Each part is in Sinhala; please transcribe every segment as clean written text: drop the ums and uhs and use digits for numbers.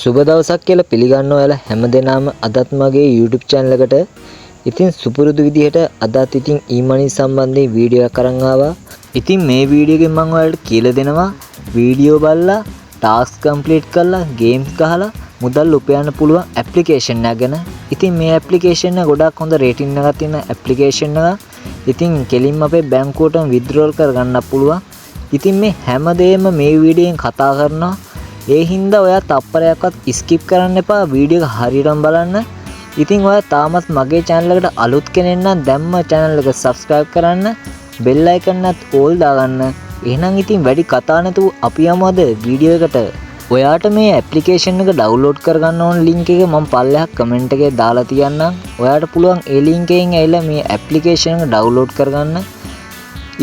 සුබ දවසක් කියලා පිළිගන්න ඔයාලා හැමදෙනාම අදත් මගේ YouTube channel එකට ඉතින් සුපුරුදු විදිහට අදත් ඉතින් e-money සම්බන්ධයෙන් වීඩියෝ එකක් අරන් ආවා. ඉතින් මේ වීඩියෝ එකෙන් මම ඔයාලට කියලා දෙනවා වීඩියෝ බලලා ටාස්ක් කම්ප්ලීට් කරලා ගේම්ස් ගහලා මුදල් උපයන්න පුළුවන් ඇප්ලිකේෂන් එකක් ගැන. ඉතින් මේ ඇප්ලිකේෂන් එක ගොඩක් හොඳ රේටින් එකක් තියෙන ඇප්ලිකේෂන් එකක්. ඉතින් කෙලින්ම අපේ බැංකුවටම withdrawal කරගන්න පුළුවන්. ඉතින් මේ හැමදේම මේ වීඩියෝෙන් කතා කරනවා. ඒ හින්දා ඔයා තප්පරයක්වත් ස්කිප් කරන්න එපා වීඩියෝ එක හරියටම බලන්න. ඉතින් ඔයා තාමත් මගේ channel එකට අලුත් කෙනෙක් නම් දැම්ම channel එක subscribe කරන්න, bell icon එකත් all දාගන්න. එහෙනම් ඉතින් වැඩි කතා නැතුව අපි යමු අද වීඩියෝ එකට. ඔයාට මේ ඇප්ලිකේෂන් එක ඩවුන්ලෝඩ් කරගන්න ඕන ලින්ක් එක මම පල්ලෙහා කමෙන්ට් එකේ දාලා තියන්නම්. ඔයාට පුළුවන් ඒ ලින්ක් එකෙන් ඇවිල්ලා මේ ඇප්ලිකේෂන් එක ඩවුන්ලෝඩ් කරගන්න.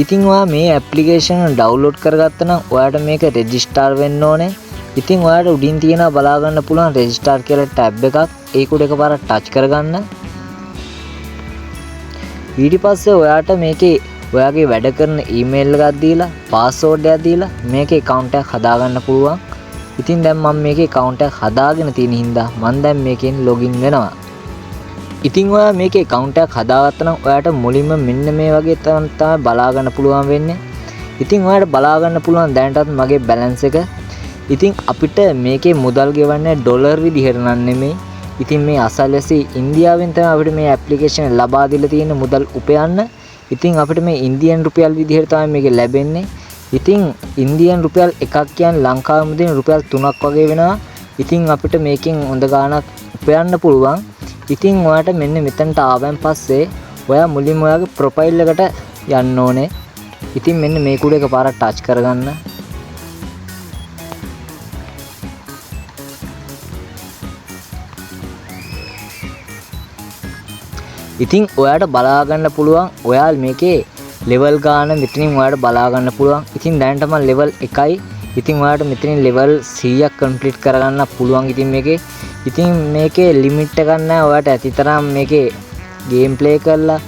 ඉතින් ඔයා මේ ඇප්ලිකේෂන් එක ඩවුන්ලෝඩ් කරගත්තා නම් ඔයාට මේක රෙජිස්ටර් වෙන්න ඕනේ. ඉතින් ඔයාට උඩින් තියෙනවා බලා ගන්න පුළුවන් රෙජිස්ටර් කියලා ටැබ් එකක්. ඒක උඩ එකපාරක් ටච් කරගන්න. ඊට පස්සේ ඔයාට මේකේ ඔයාගේ වැඩ කරන ඊමේල් එකක් දීලා පාස්වර්ඩ් එකක් දීලා මේකේ account එකක් හදාගන්න පුළුවන්. ඉතින් දැන් මම මේකේ account එකක් හදාගෙන තියෙන හින්දා මම දැන් මේකෙන් login වෙනවා. ඉතින් ඔයා මේකේ account එකක් හදාගත්තා නම් ඔයාට මුලින්ම මෙන්න මේ වගේ තමයි බලා ගන්න පුළුවන් වෙන්නේ. ඉතින් ඔයාට බලා ගන්න පුළුවන් දැනටත් මගේ balance එක. ඉතින් අපිට මේකේ මුදල් ගෙවන්නේ ඩොලර් විදිහට නම් නෙමෙයි. ඉතින් මේ අසල්වැසි ඉන්දියාවෙන් තමයි අපිට මේ ඇප්ලිකේෂන් එක ලබා දීලා තියෙන මුදල් උපයන්න. ඉතින් අපිට මේ ඉන්දියන් රුපියල් විදිහට තමයි මේක ලැබෙන්නේ. ඉතින් ඉන්දියන් රුපියල් එකක් කියන්නේ ලංකාවේ මුදලින් රුපියල් 3ක් වගේ වෙනවා. ඉතින් අපිට මේකෙන් හොඳ ගාණක් උපයන්න පුළුවන්. ඉතින් ඔයාට මෙන්න මෙතනට ආවන් පස්සේ ඔයා මුලින්ම ඔයාගේ ප්‍රොෆයිල් එකට යන්න ඕනේ. ඉතින් මෙන්න මේක උඩ එකපාරක් ටච් කරගන්න. ඉතින් ඔයාට බලා ගන්න පුළුවන් ඔයා මේකේ level ගාන මෙතනින් ඔයාට බලා ගන්න පුළුවන්. ඉතින් දැනට මම level 1යි. ඉතින් ඔයාට මෙතනින් level 100ක් complete කරගන්න පුළුවන්. ඉතින් මේකේ limit එකක් නැහැ. ඔයාට ඇතිතරම් මේකේ game play කරලා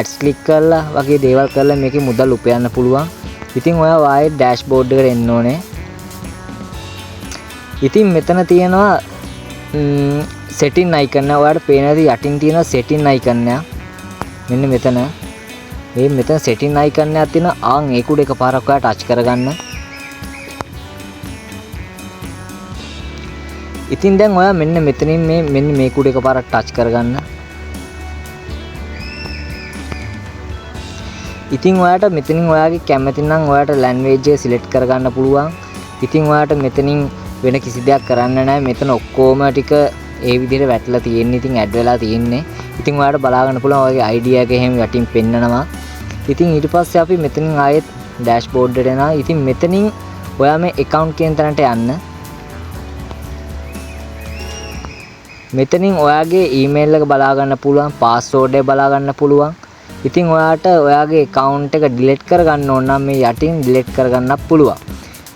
ads click කරලා වගේ දේවල් කරලා මේකේ මුදල් උපයන්න පුළුවන්. ඉතින් ඔයා වායේ dashboard එකට එන්න ඕනේ. ඉතින් මෙතන තියෙනවා setting icon එක. ඔයාලට පේන දේ යටින් තියෙන setting icon එක. මෙන්න මෙතන. මෙතන setting icon එකක් තියෙනවා. ආන් ඒක උඩ එකපාරක් ඔයා ටච් කරගන්න. ඉතින් දැන් ඔයා මෙන්න මෙතනින් මෙන්න මේක උඩ එකපාරක් ටච් කරගන්න. ඉතින් ඔයාට මෙතනින් ඔයාගේ කැමති නම් ඔයාට language එක select කරගන්න පුළුවන්. ඉතින් ඔයාට මෙතනින් වෙන කිසි දෙයක් කරන්න නැහැ. මෙතන ඔක්කොම ටික ඒ විදිහට වැටලා තියෙන්නේ. ඉතින් ඇඩ් වෙලා තියෙන්නේ. ඉතින් ඔයාලට බලා ගන්න පුළුවන් ඔයගේ ID එක එහෙම යටින් පෙන්නනවා. ඉතින් ඊට පස්සේ අපි මෙතනින් ආයෙත් dashboard එකට එනවා. ඉතින් මෙතනින් ඔයා මේ account කියන තැනට යන්න. මෙතනින් ඔයාගේ email එක බලා ගන්න පුළුවන්, password එක බලා ගන්න පුළුවන්. ඉතින් ඔයාට ඔයාගේ account එක delete කරගන්න ඕන නම් මේ යටින් delete කරගන්නත් පුළුවන්.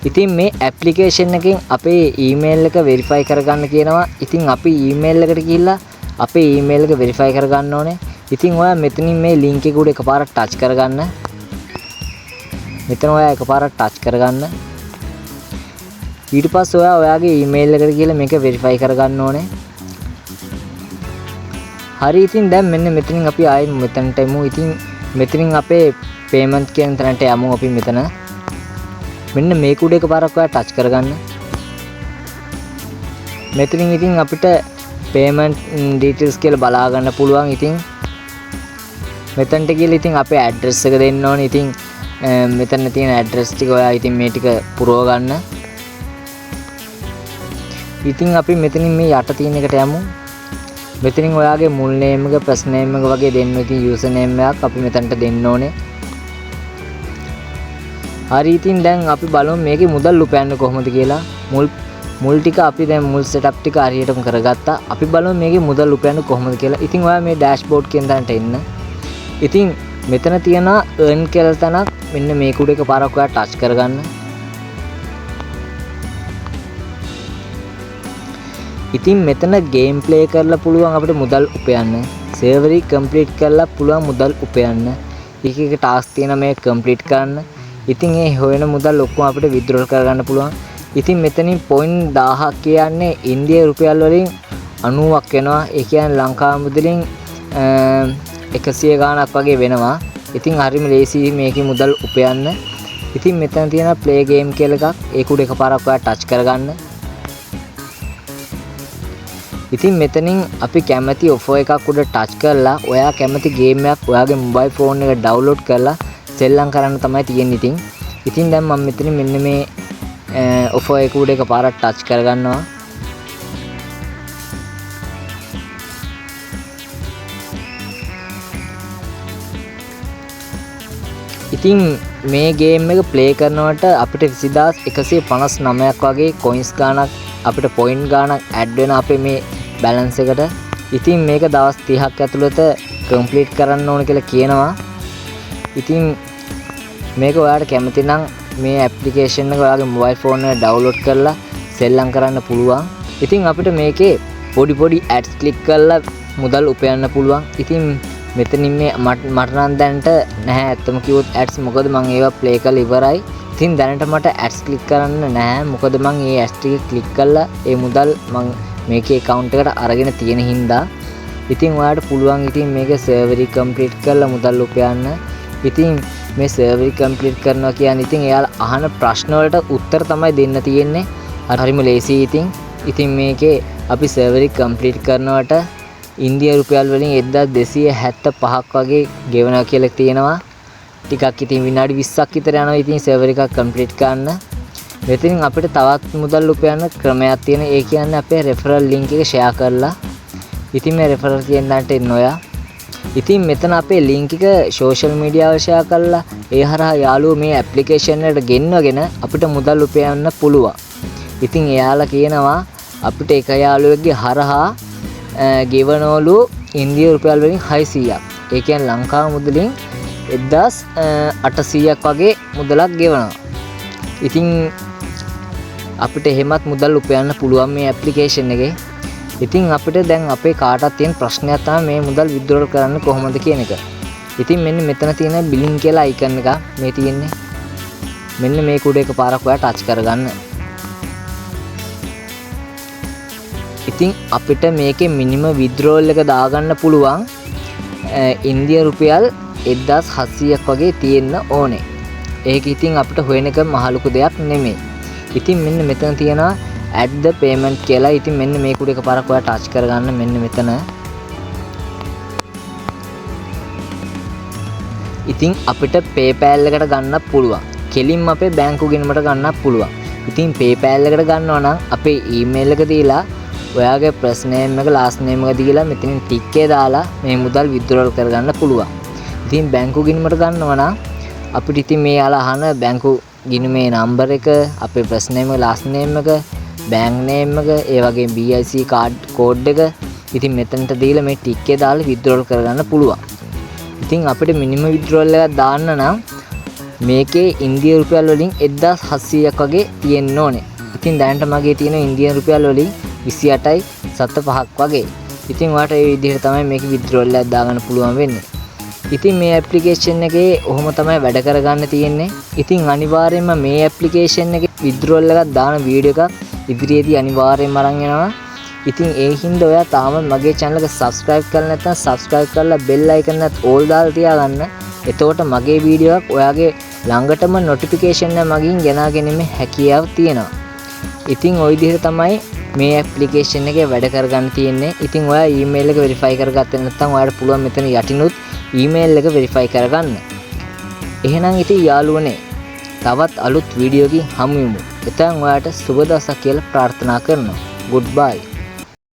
ඉතින් මේ ඇප්ලිකේෂන් එකෙන් අපේ ඊමේල් එක වෙරිෆයි කරගන්න කියනවා. ඉතින් අපි ඊමේල් එකට ගිහිල්ලා අපේ ඊමේල් එක වෙරිෆයි කරගන්න ඕනේ. ඉතින් ඔයා මෙතනින් මේ ලින්ක් එක උඩ එකපාරක් ටච් කරගන්න. මෙතන ඔයා එකපාරක් ටච් කරගන්න. ඊට පස්සේ ඔයා ඔයාගේ ඊමේල් එකට ගිහිල්ලා මේක වෙරිෆයි කරගන්න ඕනේ. හරි. ඉතින් දැන් මෙන්න මෙතනින් අපි ආයෙත් මෙතනට එමු. ඉතින් මෙතනින් අපේ payment කියන තැනට යමු අපි මෙතන. මෙන්න මේක උඩ එකපාරක් ඔයා ටච් කරගන්න. මෙතනින් ඉතින් අපිට payment details කියලා බලා ගන්න පුළුවන්. ඉතින් මෙතනට ගිහලා ඉතින් අපේ address එක දෙන්න ඕනේ. ඉතින් මෙතන තියෙන address ටික ඔයා ඉතින් මේ ටික පුරව ගන්න. ඉතින් අපි මෙතනින් මේ යට තියෙන එකට යමු. මෙතනින් ඔයාගේ මුල් name එක first name එක වගේ දෙන්න. ඉතින් user name එකක් අපි මෙතනට දෙන්න ඕනේ. හරි. ඉතින් දැන් අපි බලමු මේකේ මුදල් උපයන්නේ කොහොමද කියලා. මුල් ටික අපි දැන් මුල් setup ටික හරියටම කරගත්තා. අපි බලමු මේකේ මුදල් උපයන්නේ කොහොමද කියලා. ඉතින් ඔයා මේ dashboard කියන තැනට එන්න. ඉතින් මෙතන තියෙනවා earn කියලා තැනක්. මෙන්න මේක උඩ එකපාරක් ඔයා ටච් කරගන්න. ඉතින් මෙතන game play කරලා පුළුවන් අපිට මුදල් උපයන්න. server එක complete කරලා පුළුවන් මුදල් උපයන්න. එක එක task තියෙනවා මේ complete කරන්න. ඉතින් ඒ හොයන මුදල් ඔක්කොම අපිට withdraw කරගන්න පුළුවන්. ඉතින් මෙතනින් පොයින්ට් 1000ක් කියන්නේ ඉන්දියා රුපියල් වලින් 90ක් වෙනවා. ඒ කියන්නේ ලංකාව මුදලින් 100 ගාණක් වගේ වෙනවා. ඉතින් හරිම ලේසි මේකේ මුදල් උපයන්න. ඉතින් මෙතන තියෙන ප්ලේ ගේම් කියලා එකක්. ඒක උඩ එකපාරක් ඔයා ටච් කරගන්න. ඉතින් මෙතනින් අපි කැමති ඔෆර් එකක් උඩ ටච් කරලා ඔයා කැමති ගේම් එකක් ඔයාගේ මොබයිල් ෆෝන් එකට ඩවුන්ලෝඩ් කරලා සෙල්ලම් කරන්න තමයි තියෙන්නේ. ඉතින් දැන් මම මෙතන මෙන්න මේ ඔෆර් එක උඩ එකපාරක් ටච් කරගන්නවා. ඉතින් මේ ගේම් එක ප්ලේ කරනකොට අපිට 20159ක් වගේ කොයින්ස් ගාණක් අපිට පොයින්ට් ගාණක් ඇඩ් වෙන අපේ මේ බැලන්ස් එකට. ඉතින් මේක දවස් 30ක් ඇතුළත කම්ප්ලීට් කරන්න ඕන කියලා කියනවා. ඉතින් මේක ඔයාලට කැමති නම් මේ ඇප්ලිකේෂන් එක ඔයාගේ මොබයිල් ෆෝන් එකට ඩවුන්ලෝඩ් කරලා සෙල්ලම් කරන්න පුළුවන්. ඉතින් අපිට මේකේ පොඩි ඇඩ්ස් ක්ලික් කරලා මුදල් උපයන්න පුළුවන්. ඉතින් මෙතනින් මේ මට නම් දැනට නැහැ ඇත්තම කිව්වොත් ඇඩ්ස්. මොකද මම ඒවා ප්ලේ කරලා ඉවරයි. ඉතින් දැනට මට ඇඩ්ස් ක්ලික් කරන්න නැහැ. මොකද මම මේ ඇඩ්ස් ටික ක්ලික් කරලා ඒ මුදල් මම මේකේ account එකට අරගෙන තියෙන හින්දා. ඉතින් ඔයාලට පුළුවන් ඉතින් මේක සර්වර් එක කම්ප්ලීට් කරලා මුදල් උපයන්න. ඉතින් මේ සර්වර් එක කම්ප්ලීට් කරනවා කියන්නේ ඉතින් එයාලා අහන ප්‍රශ්න වලට උත්තර තමයි දෙන්න තියෙන්නේ. හරිම ලේසි ඉතින් මේකේ අපි සර්වර් එක කම්ප්ලීට් කරනවට ඉන්දියා රුපියල් වලින් 1275ක් වගේ ගෙවනවා කියලා තියෙනවා. ටිකක් ඉතින් විනාඩි 20ක් විතර යනවා ඉතින් සර්වර් එකක් කම්ප්ලීට් කරන්න. මෙතනින් අපිට තවත් මුදල් උපයන්න ක්‍රමයක් තියෙන. ඒ කියන්නේ අපේ රෙෆරල් ලින්ක් එක ෂෙයා කරලා. ඉතින් මේ රෙෆරල් කියන දණ්ඩට එන්න ඔයා. ඉතින් මෙතන අපේ ලින්ක් එක සෝෂල් මීඩියා වල ෂෙයා කරලා ඒ හරහා යාළුවෝ මේ ඇප්ලිකේෂන් එකට ගෙන්නගෙන අපිට මුදල් උපයන්න පුළුවන්. ඉතින් එයාලා කියනවා අපිට එක යාළුවෙක්ගේ හරහා ගෙවනවලු ඉන්දියා රුපියල් වලින් 600ක්. ඒ කියන්නේ ලංකාව මුදලින් 1800ක් වගේ මුදලක් ගෙවනවා. ඉතින් අපිට එහෙමත් මුදල් උපයන්න පුළුවන් මේ ඇප්ලිකේෂන් එකේ. ඉතින් අපිට දැන් අපේ කාටවත් තියෙන ප්‍රශ්නයක් තමයි මේ මුදල් විත්ඩ්‍රෝල් කරන්න කොහොමද කියන එක. ඉතින් මෙන්න මෙතන තියෙන බිලින් කියලා අයිකන් එක මේ තියෙන්නේ. මෙන්න මේක උඩ එකපාරක් ඔයා ටච් කරගන්න. ඉතින් අපිට මේකේ මිනිමම් විත්ඩ්‍රෝල් එක දාගන්න පුළුවන් ඉන්දියා රුපියල් 1700ක් වගේ තියෙන්න ඕනේ. ඒක ඉතින් අපිට හොයන එක මහ ලොකු දෙයක් නෙමෙයි. ඉතින් මෙන්න මෙතන තියෙනවා add the payment කියලා. ඉතින් මෙන්න මේක උඩ එකපාරක් ඔයා ටච් කරගන්න. මෙන්න මෙතන. ඉතින් අපිට PayPal එකට ගන්නත් පුළුවන්. කෙලින්ම අපේ බැංකු ගිණුමට ගන්නත් පුළුවන්. ඉතින් PayPal එකට ගන්නවා නම් අපේ email එක දීලා ඔයාගේ first name එක last name එක දීලා මෙතනින් ටික් එක දාලා මේ මුදල් withdrawal කරගන්න පුළුවන්. ඉතින් බැංකු ගිණුමට ගන්නවා නම් අපිට ඉතින් මේ යාලා අහන බැංකු ගිණුමේ නම්බර එක, අපේ first name එක last name එක, bank name එක, ඒ වගේම BIC card code එක ඉතින් මෙතනට දීලා මේ ටික් එක දාලා withdrawal කරගන්න පුළුවන්. ඉතින් අපිට minimum withdrawal එකක් දාන්න නම් මේකේ ඉන්දියා රුපියල් වලින් 1700ක් වගේ තියෙන්න ඕනේ. ඉතින් දැනට මගේ තියෙන ඉන්දියා රුපියල් වලින් 28.75ක් වගේ. ඉතින් ඔයාලට මේ විදිහට තමයි මේක withdrawal එකක් දාගන්න පුළුවන් වෙන්නේ. ඉතින් මේ ඇප්ලිකේෂන් එකේ ඔහොම තමයි වැඩ කරගන්න තියෙන්නේ. ඉතින් අනිවාර්යයෙන්ම මේ ඇප්ලිකේෂන් එකේ withdrawal එකක් දාන වීඩියෝ එකක් ඉදිරියේදී අනිවාර්යයෙන්ම අරන් එනවා. ඉතින් ඒ හින්දා ඔයා තාම මගේ channel එක subscribe කරලා නැත්නම් subscribe කරලා bell icon එකත් all දාලා තියාගන්න. එතකොට මගේ වීඩියෝ එකක් ඔයාගේ ළඟටම notification එක මගින් ගෙනාගැනීමේ හැකියාව තියෙනවා. ඉතින් ওই විදිහට තමයි මේ ඇප්ලිකේෂන් එකේ වැඩ කරගන්න තියෙන්නේ. ඉතින් ඔයා ඊමේල් එක වෙරිෆයි කරගත්තේ නැත්නම් ඔයාලට පුළුවන් මෙතන යටිනුත් ඊමේල් එක වෙරිෆයි කරගන්න. එහෙනම් ඉතින් යාළුවනේ තවත් අලුත් වීඩියෝකින් හමු වෙමු. එතෙන් ඔයාලට සුබ දවසක් කියලා ප්‍රාර්ථනා කරනවා. Goodbye.